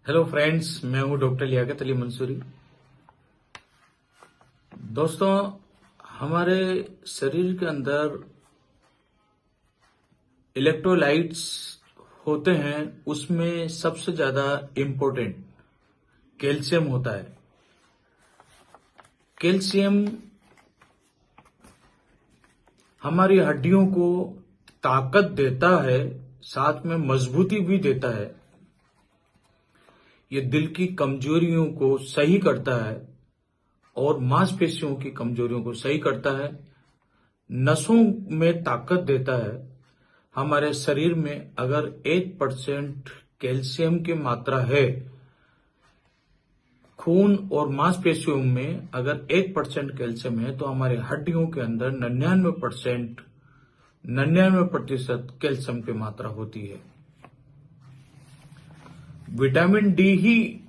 Hello friends, मैं हूं doctor Liaquat Ali Mansuri. दोस्तों, हमारे शरीर के अंदर इलेक्ट्रोलाइट्स होते हैं, उसमें सबसे ज्यादा इम्पोर्टेंट कैल्शियम होता है। कैल्शियम हमारी हड्डियों को ताकत देता है, साथ में मजबूती भी देता है। ये दिल की कमजोरियों को सही करता है और मांसपेशियों की कमजोरियों को सही करता है, नसों में ताकत देता है। हमारे शरीर में अगर 1% कैल्शियम की मात्रा है, खून और मांसपेशियों में अगर 1% कैल्शियम है, तो हमारे हड्डियों के अंदर 99% कैल्शियम की मात्रा होती है। विटामिन डी ही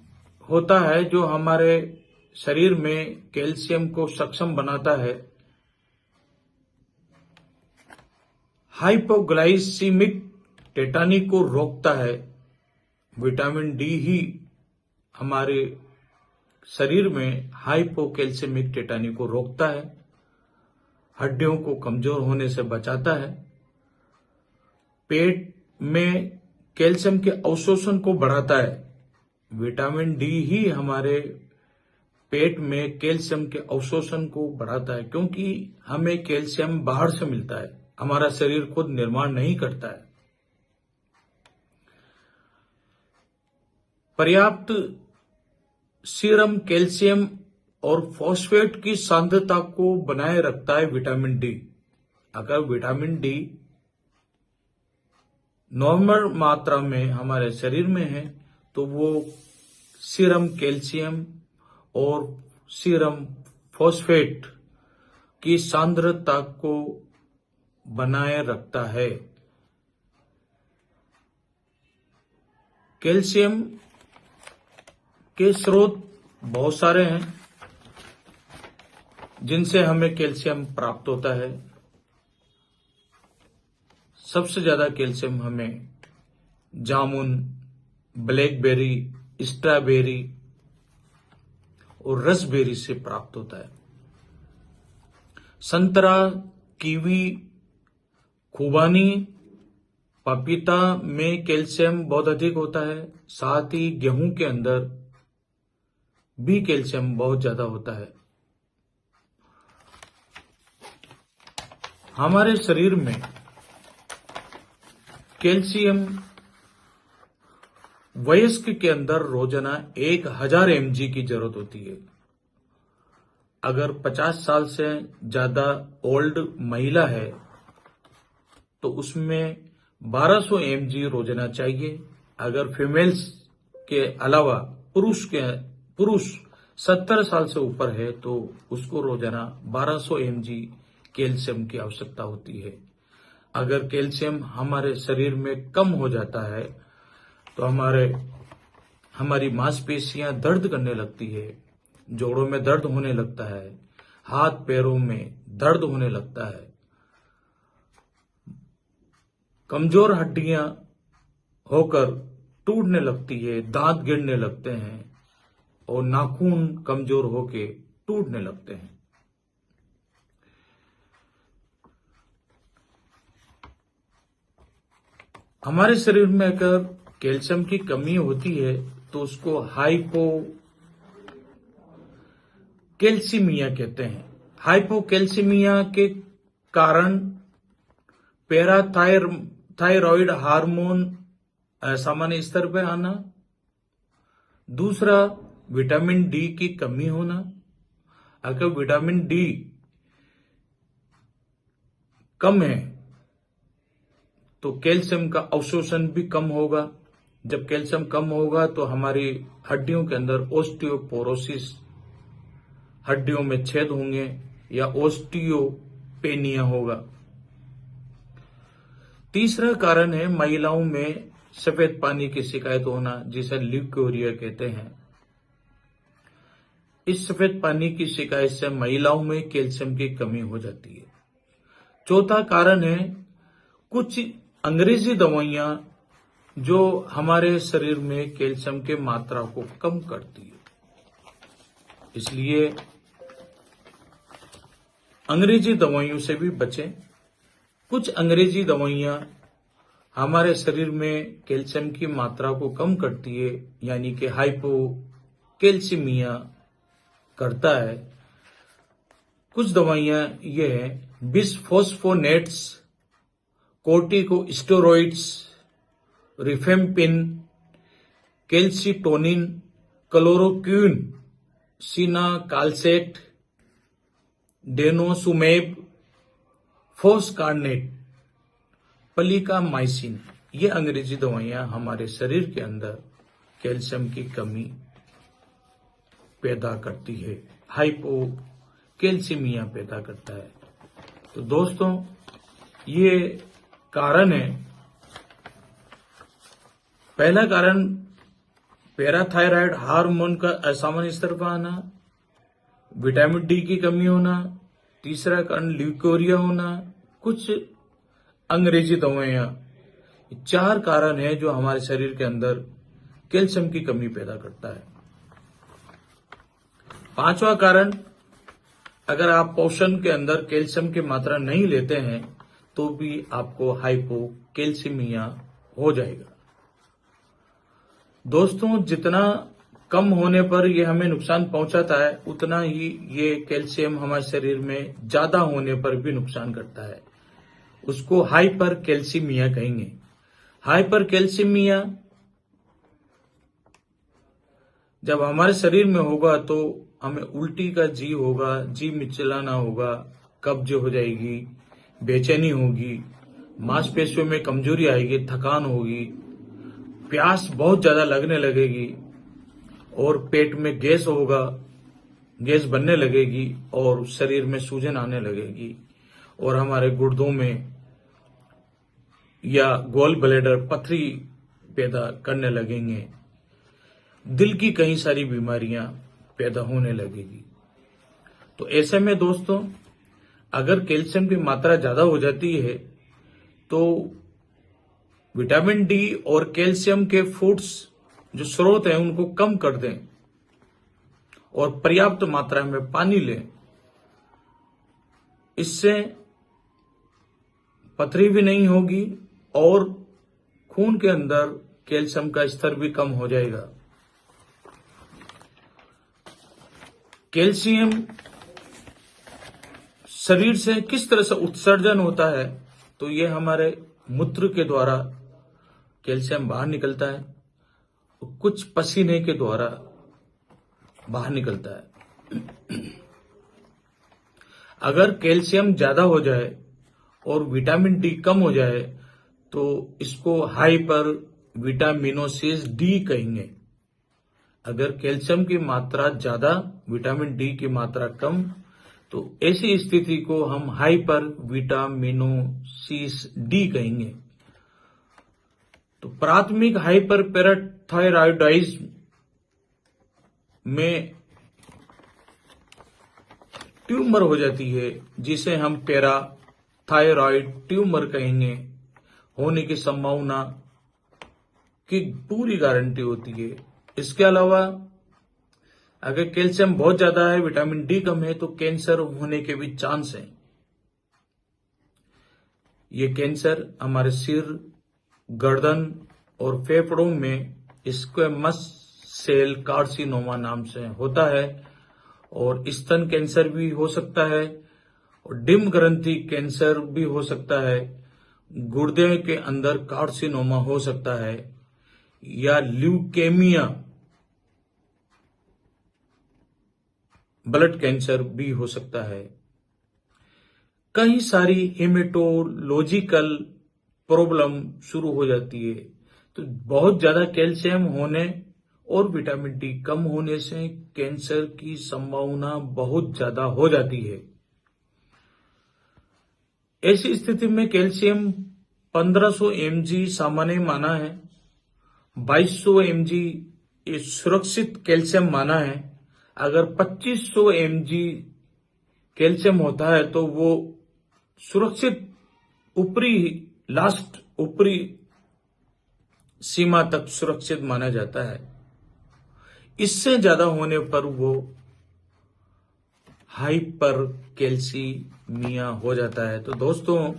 होता है जो हमारे शरीर में कैल्शियम को सक्षम बनाता है। हाइपोग्लाइसीमिक टेटानी को रोकता है। विटामिन डी ही हमारे शरीर में हाइपोकैल्सिमिक टेटानी को रोकता है, हड्डियों को कमजोर होने से बचाता है, पेट में कैल्शियम के अवशोषण को बढ़ाता है। विटामिन डी ही हमारे पेट में कैल्शियम के अवशोषण को बढ़ाता है, क्योंकि हमें कैल्शियम बाहर से मिलता है, हमारा शरीर खुद निर्माण नहीं करता है। पर्याप्त सीरम कैल्शियम और फॉस्फेट की सांद्रता को बनाए रखता है विटामिन डी। अगर विटामिन डी नॉर्मल मात्रा में हमारे शरीर में है, तो वो सीरम कैल्शियम और सीरम फॉस्फेट की सांद्रता को बनाए रखता है। कैल्शियम के स्रोत बहुत सारे हैं जिनसे हमें कैल्शियम प्राप्त होता है। सबसे ज्यादा कैल्शियम हमें जामुन, ब्लैकबेरी, स्ट्रॉबेरी और रसबेरी से प्राप्त होता है। संतरा, कीवी, खुबानी, पपीता में कैल्शियम बहुत अधिक होता है। साथ ही गेहूं के अंदर भी कैल्शियम बहुत ज्यादा होता है। हमारे शरीर में कैल्शियम वयस्क के अंदर रोजाना 1000 mg की जरूरत होती है। अगर 50 साल से ज्यादा ओल्ड महिला है तो उसमें 1200 mg रोजाना चाहिए। अगर फीमेल्स के अलावा पुरुष 70 साल से ऊपर है तो उसको रोजाना 1200 mg कैल्शियम की आवश्यकता होती है। अगर कैल्शियम हमारे शरीर में कम हो जाता है तो हमारी मांसपेशियां दर्द करने लगती है, जोड़ों में दर्द होने लगता है, हाथ पैरों में दर्द होने लगता है, कमजोर हड्डियां होकर टूटने लगती है, दांत गिरने लगते हैं और नाखून कमजोर होके टूटने लगते हैं। हमारे शरीर में अगर कैल्शियम की कमी होती है तो उसको हाइपोकैल्सीमिया कहते हैं। हाइपोकैल्सीमिया के कारण पैराथायरॉयड हार्मोन सामान्य स्तर पर आना, दूसरा विटामिन डी की कमी होना। अगर विटामिन डी कम है तो कैल्शियम का अवशोषण भी कम होगा। जब कैल्शियम कम होगा तो हमारी हड्डियों के अंदर ओस्टियोपोरोसिस, हड्डियों में छेद होंगे या ओस्टियोपेनिया होगा। तीसरा कारण है महिलाओं में सफेद पानी की शिकायत होना, जिसे ल्यूकोरिया कहते हैं। इस सफेद पानी की शिकायत से महिलाओं में कैल्शियम की कमी हो जाती है। चौथा कारण है कुछ अंग्रेजी दवाइयां जो हमारे शरीर में कैल्शियम के मात्रा को कम करती है। इसलिए अंग्रेजी दवाइयों से भी बचें। कुछ अंग्रेजी दवाइयां हमारे शरीर में कैल्शियम की मात्रा को कम करती है, यानी कि हाइपोकैल्सीमिया करता है। कुछ दवाइयां ये हैं बिसफॉस्फोनेट्स, कोर्टिकोस्टेरॉइड्स, रिफेम्पिन, कैल्सिटोनिन, क्लोरोक्विन, सिनाकाल्सेट, डेनोसुमेब, फोस्कारनेट, पलिकामाइसिन। ये अंग्रेजी दवाइयां हमारे शरीर के अंदर कैल्शियम की कमी पैदा करती है, हाइपोकैल्सीमिया पैदा करता है। तो दोस्तों, ये कारण है। पहला कारण पैराथायराइड हार्मोन का असामान्य स्तर पर आना, विटामिन डी की कमी होना। तीसरा कारण ल्यूकोरिया होना, कुछ अंग्रेजी दवाइयां। 4 कारण है जो हमारे शरीर के अंदर कैल्शियम की कमी पैदा करता है। 5वां कारण, अगर आप पोषण के अंदर कैल्शियम की मात्रा नहीं लेते हैं तो भी आपको हाइपोकैल्सीमिया हो जाएगा। दोस्तों, जितना कम होने पर ये हमें नुकसान पहुंचाता है, उतना ही ये कैल्शियम हमारे शरीर में ज्यादा होने पर भी नुकसान करता है। उसको हाइपरकैल्सीमिया कहेंगे। हाइपरकैल्सीमिया जब हमारे शरीर में होगा तो हमें उल्टी का जी होगा, जी मिचलाना होगा, कब्ज हो जाएगी, बेचैनी होगी, मांसपेशियों में कमजोरी आएगी, थकान होगी, प्यास बहुत ज्यादा लगने लगेगी और पेट में गैस होगा, गैस बनने लगेगी और शरीर में सूजन आने लगेगी और हमारे गुर्दों में या गॉल ब्लैडर पथरी पैदा करने लगेंगे। दिल की कई सारी बीमारियां पैदा होने लगेगी। तो ऐसे में दोस्तों, अगर कैल्शियम की मात्रा ज्यादा हो जाती है तो विटामिन डी और कैल्शियम के फूड्स जो स्रोत हैं उनको कम कर दें और पर्याप्त मात्रा में पानी लें। इससे पथरी भी नहीं होगी और खून के अंदर कैल्शियम का स्तर भी कम हो जाएगा। कैल्शियम शरीर से किस तरह से उत्सर्जन होता है, तो ये हमारे मूत्र के द्वारा कैल्शियम बाहर निकलता है, कुछ पसीने के द्वारा बाहर निकलता है। अगर कैल्शियम ज्यादा हो जाए और विटामिन डी कम हो जाए तो इसको हाइपर विटामिनोसिस डी कहेंगे। अगर कैल्शियम की मात्रा ज्यादा, विटामिन डी की मात्रा कम, तो ऐसी स्थिति को हम हाइपर विटामिनोसिस डी कहेंगे। तो प्राथमिक हाइपर पैराथायराइडिज्म में ट्यूमर हो जाती है, जिसे हम पैराथायराइड ट्यूमर कहेंगे। होने की संभावना की पूरी गारंटी होती है। इसके अलावा अगर कैल्शियम बहुत ज्यादा है, विटामिन डी कम है, तो कैंसर होने के भी चांस हैं। ये कैंसर हमारे सिर, गर्दन और फेफड़ों में स्क्वैमस सेल कार्सिनोमा नाम से होता है और स्तन कैंसर भी हो सकता है और डिम्ब ग्रंथि कैंसर भी हो सकता है, गुर्दे के अंदर कार्सिनोमा हो सकता है या ल्यूकेमिया ब्लड कैंसर भी हो सकता है। कई सारी हेमेटोलॉजिकल प्रॉब्लम शुरू हो जाती है। तो बहुत ज्यादा कैल्शियम होने और विटामिन डी कम होने से कैंसर की संभावना बहुत ज्यादा हो जाती है। ऐसी स्थिति में कैल्शियम 1500 mg सामान्य माना है, 2200 mg ये सुरक्षित कैल्शियम माना है। अगर 2500 mg कैल्शियम होता है तो वो सुरक्षित ऊपरी सीमा तक सुरक्षित माना जाता है। इससे ज्यादा होने पर वो हाइपर कैल्सीमिया हो जाता है। तो दोस्तों,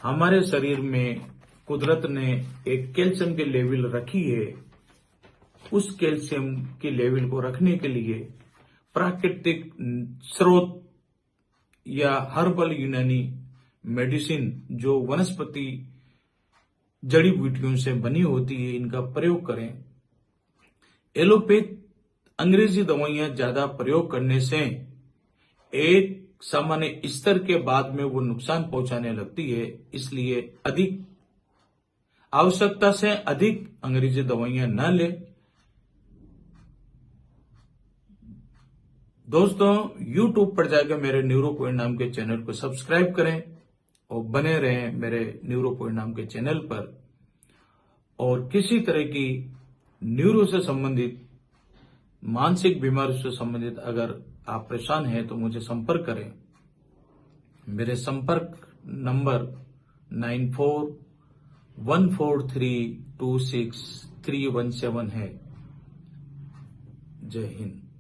हमारे शरीर में कुदरत ने एक कैल्शियम की लेवल रखी है। उस कैल्शियम की लेवल को रखने के लिए प्राकृतिक स्रोत या हर्बल यूनानी मेडिसिन जो वनस्पति जड़ी बूटियों से बनी होती है, इनका प्रयोग करें। एलोपैथ अंग्रेजी दवाइयां ज्यादा प्रयोग करने से एक सामान्य स्तर के बाद में वो नुकसान पहुंचाने लगती है। इसलिए अधिक आवश्यकता से अधिक अंग्रेजी दवाइयां न लें। दोस्तों, YouTube पर जाकर मेरे न्यूरो पॉइंट नाम के चैनल को सब्सक्राइब करें और बने रहें मेरे न्यूरो पॉइंट नाम के चैनल पर। और किसी तरह की न्यूरो से संबंधित, मानसिक बीमारी से संबंधित अगर आप परेशान हैं तो मुझे संपर्क करें। मेरे संपर्क नंबर 9414326317 है। जय हिंद।